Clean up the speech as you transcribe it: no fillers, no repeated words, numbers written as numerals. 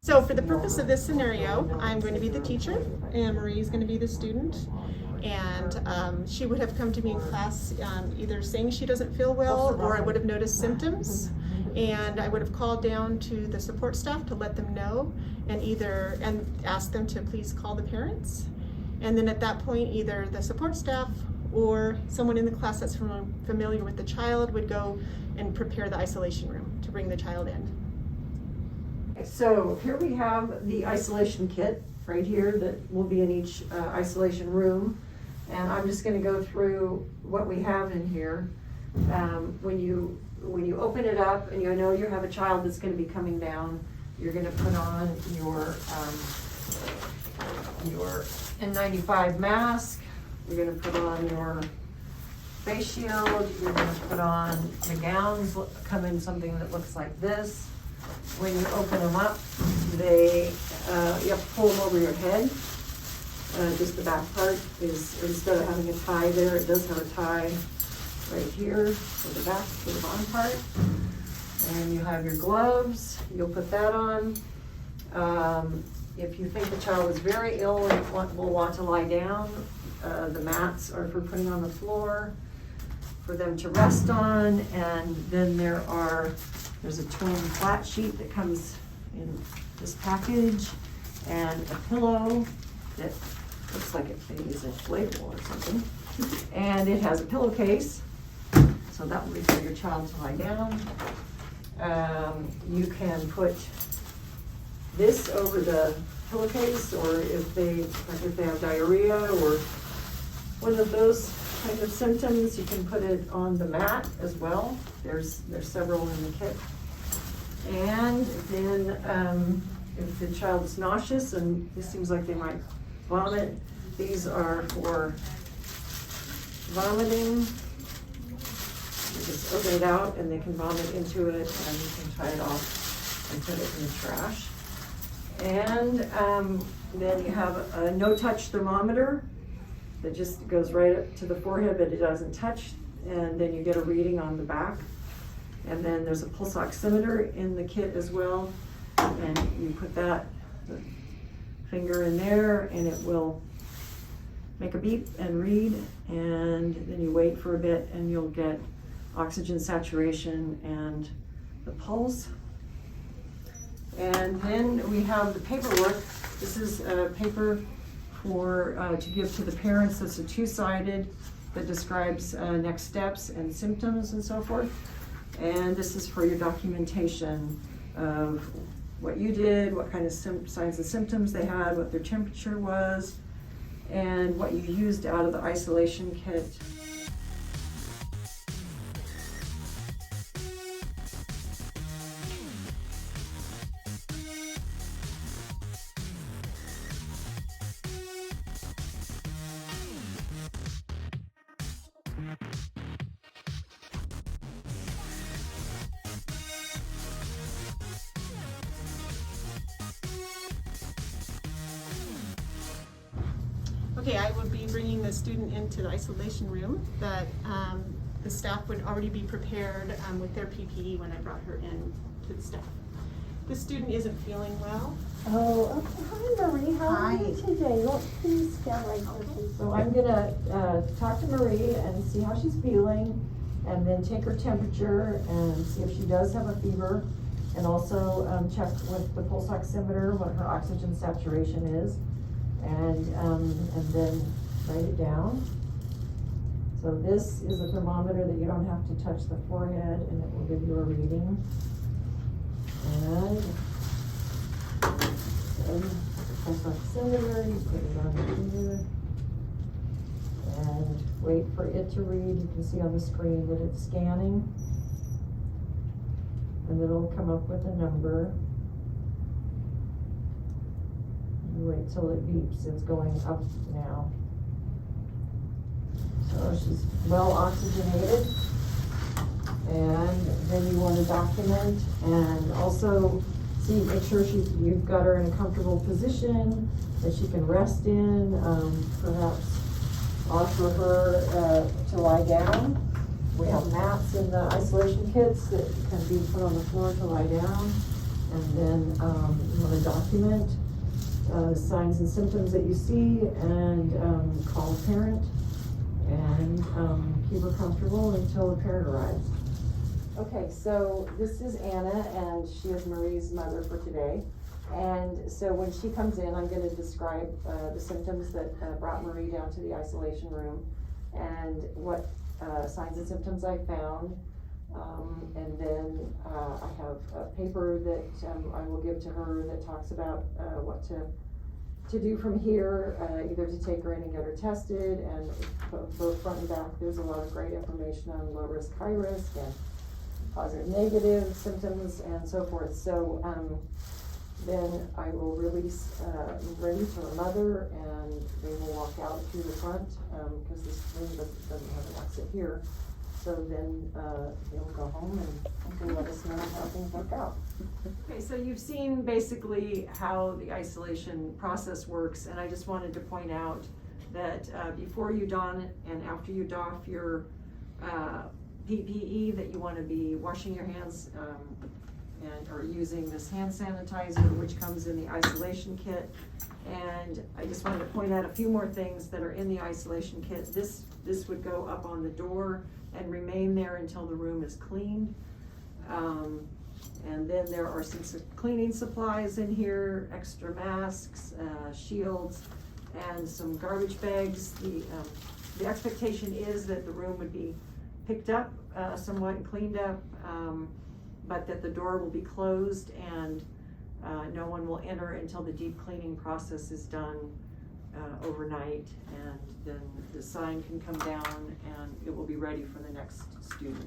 So for the purpose of this scenario, I'm going to be the teacher and Marie's going to be the student. And she would have come to me in class either saying she doesn't feel well, or I would have noticed symptoms. And I would have called down to the support staff to let them know and ask them to please call the parents. And then at that point, either the support staff or someone in the class that's familiar with the child would go and prepare the isolation room to bring the child in. So here we have the isolation kit right here that will be in each isolation room. And I'm just gonna go through what we have in here. When you open it up and you know you have a child that's gonna be coming down, you're gonna put on your N95 mask, you're gonna put on your face shield, you're gonna put on the gowns, come in something that looks like this. When you open them up, you have to pull them over your head. Just the back part is, instead of having a tie there, it does have a tie right here for the back, for the bottom part. And you have your gloves, you'll put that on. If you think the child is very ill and will want to lie down, the mats are for putting on the floor for them to rest on. And then there's a twin flat sheet that comes in this package and a pillow that looks like it is inflatable or something. And it has a pillowcase, so that will be for your child to lie down. You can put this over the pillowcase, or if they have diarrhea or one of those kind of symptoms, you can put it on the mat as well. There's several in the kit. And then if the child is nauseous and it seems like they might vomit, these are for vomiting. You just open it out and they can vomit into it, and you can tie it off and put it in the trash. And then you have a no-touch thermometer that just goes right up to the forehead, but it doesn't touch, and then you get a reading on the back. And then there's a pulse oximeter in the kit as well, and you put the finger in there and it will make a beep and read, and then you wait for a bit and you'll get oxygen saturation and the pulse. And then we have the paperwork. This is a paper to give to the parents. It's a two-sided that describes next steps and symptoms and so forth. And this is for your documentation of what you did, what kind of signs and symptoms they had, what their temperature was, and what you used out of the isolation kit. Okay, I would be bringing the student into the isolation room that the staff would already be prepared with their PPE when I brought her in to the staff. This student isn't feeling well. Oh, okay. Hi, Marie. How are you today? Look, please stand right here. So I'm gonna talk to Marie and see how she's feeling, and then take her temperature and see if she does have a fever, and also check with the pulse oximeter what her oxygen saturation is, and then write it down. So this is a thermometer that you don't have to touch the forehead, and it will give you a reading. And then the pulse oximeter, you put it on here and wait for it to read. You can see on the screen that it's scanning, and it'll come up with a number. You wait till it beeps. It's going up now. So she's well oxygenated. And then you want to document and also see, make sure you've got her in a comfortable position that she can rest in. Perhaps offer her to lie down. We have mats in the isolation kits that can be put on the floor to lie down. And then, you wanna document, signs and symptoms that you see, and, call a parent, and, keep her comfortable until the parent arrives. Okay, so this is Anna, and she is Marie's mother for today. And so when she comes in, I'm gonna describe, the symptoms that, brought Marie down to the isolation room, and what, signs and symptoms I found. And then, I have a paper that, I will give to her that talks about, what to do from here, either to take her in and get her tested, and both front and back, there's a lot of great information on low risk, high risk, and positive, negative symptoms, and so forth. So, then I will release, Marie to her mother, and they will walk out through the front, because this room doesn't have an exit here. So then, they'll go home and hopefully let us know how things work out. Okay, so you've seen basically how the isolation process works, and I just wanted to point out that, before you don and after you doff your, PPE, that you wanna be washing your hands, or using this hand sanitizer, which comes in the isolation kit. And I just wanted to point out a few more things that are in the isolation kit. This would go up on the door and remain there until the room is cleaned. And then there are some cleaning supplies in here, extra masks, shields, and some garbage bags. The expectation is that the room would be picked up somewhat and cleaned up, but that the door will be closed, and no one will enter until the deep cleaning process is done overnight, and then the sign can come down and it will be ready for the next student.